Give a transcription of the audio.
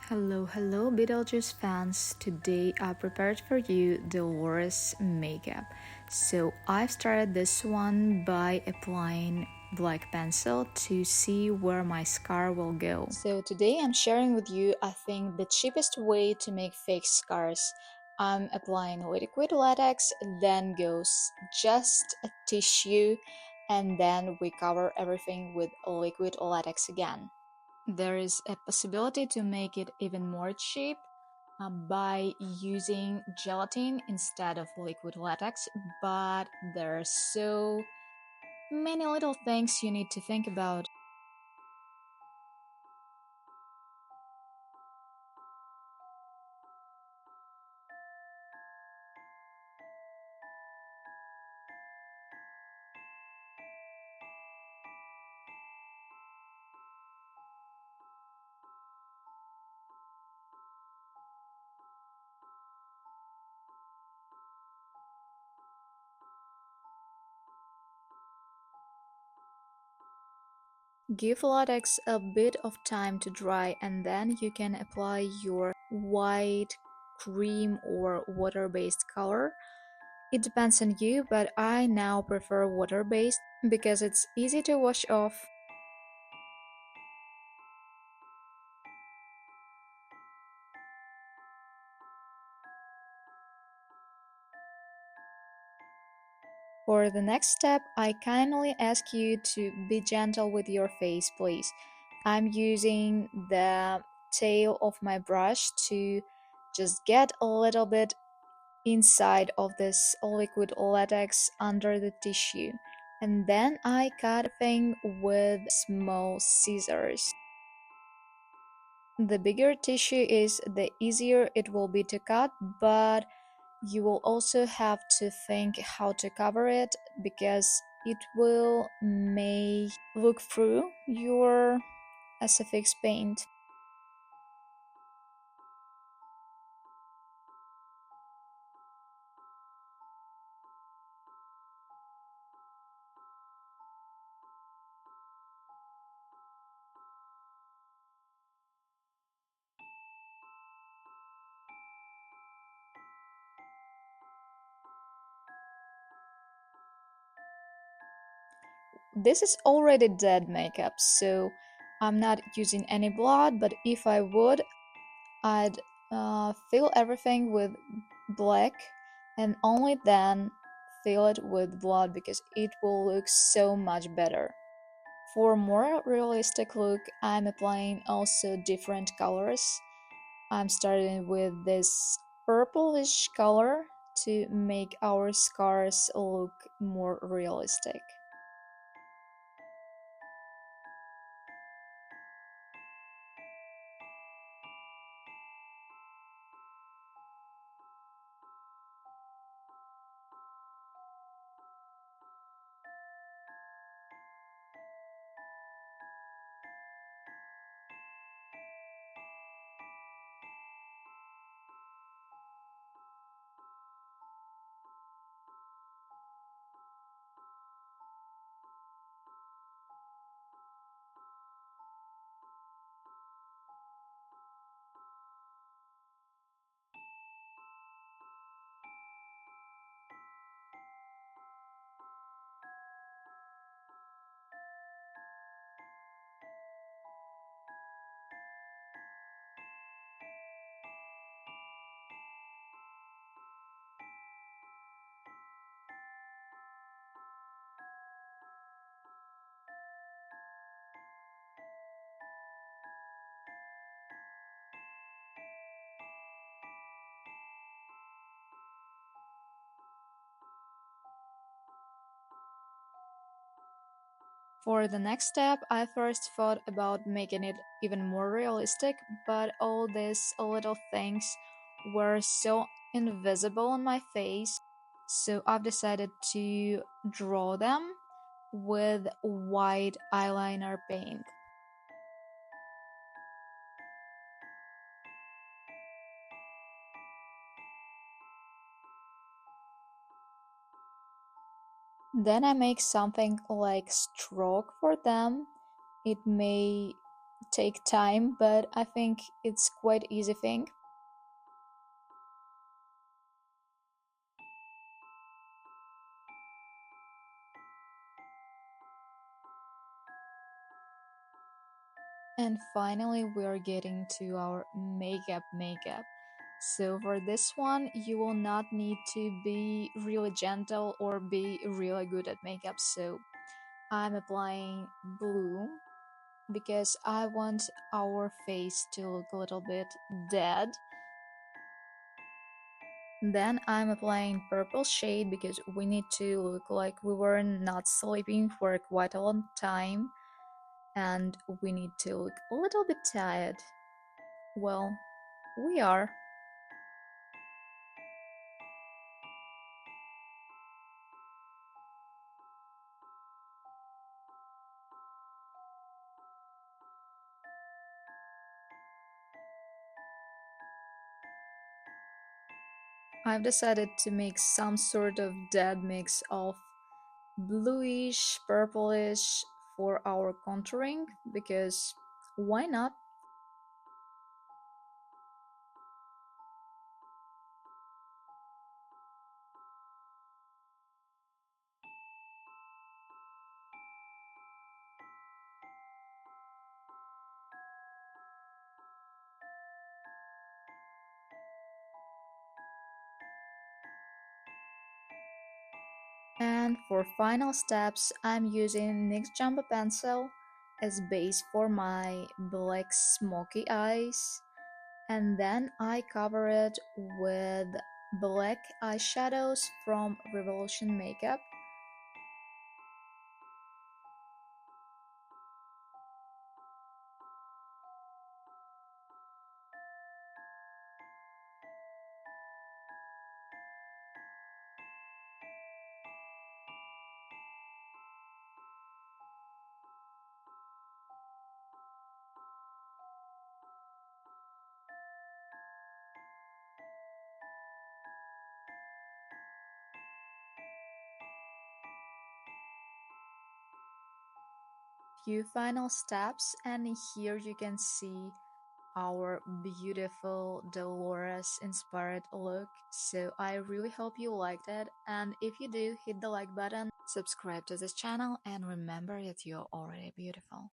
Hello, Beetlejuice fans. Today I prepared for you Delores makeup. So I've started this one by applying black pencil to see where my scar will go. So today I'm sharing with you, I think, the cheapest way to make fake scars. I'm applying liquid latex, then goes just a tissue, and then we cover everything with liquid latex again. There is a possibility to make it even more cheap by using gelatin instead of liquid latex, but there are so many little things you need to think about. Give latex a bit of time to dry and then you can apply your white, cream, or water-based color. It depends on you, but I now prefer water-based because it's easy to wash off. For the next step, I kindly ask you to be gentle with your face, please. I'm using the tail of my brush to just get a little bit inside of this liquid latex under the tissue. And then I cut thing with small scissors. The bigger tissue is, the easier it will be to cut, but you will also have to think how to cover it because it will may look through your SFX paint. This is already dead makeup, so I'm not using any blood, but if I would, I'd fill everything with black and only then fill it with blood because it will look so much better. For more realistic look, I'm applying also different colors. I'm starting with this purplish color to make our scars look more realistic. For the next step, I first thought about making it even more realistic, but all these little things were so invisible on my face, so I've decided to draw them with white eyeliner paint. Then I make something like stroke for them. It may take time, but I think it's quite easy thing. And finally, we are getting to our makeup. So for this one, you will not need to be really gentle or be really good at makeup. So I'm applying blue because I want our face to look a little bit dead. Then I'm applying purple shade because we need to look like we were not sleeping for quite a long time and we need to look a little bit tired. Well, we are. I've decided to make some sort of dead mix of bluish, purplish for our contouring because why not? And for final steps, I'm using NYX Jumbo Pencil as base for my black smoky eyes. And then I cover it with black eyeshadows from Revolution Makeup. Few final steps, and here you can see our beautiful Delores inspired look. So I really hope you liked it, and if you do, hit the like button, subscribe to this channel, and remember that you're already beautiful.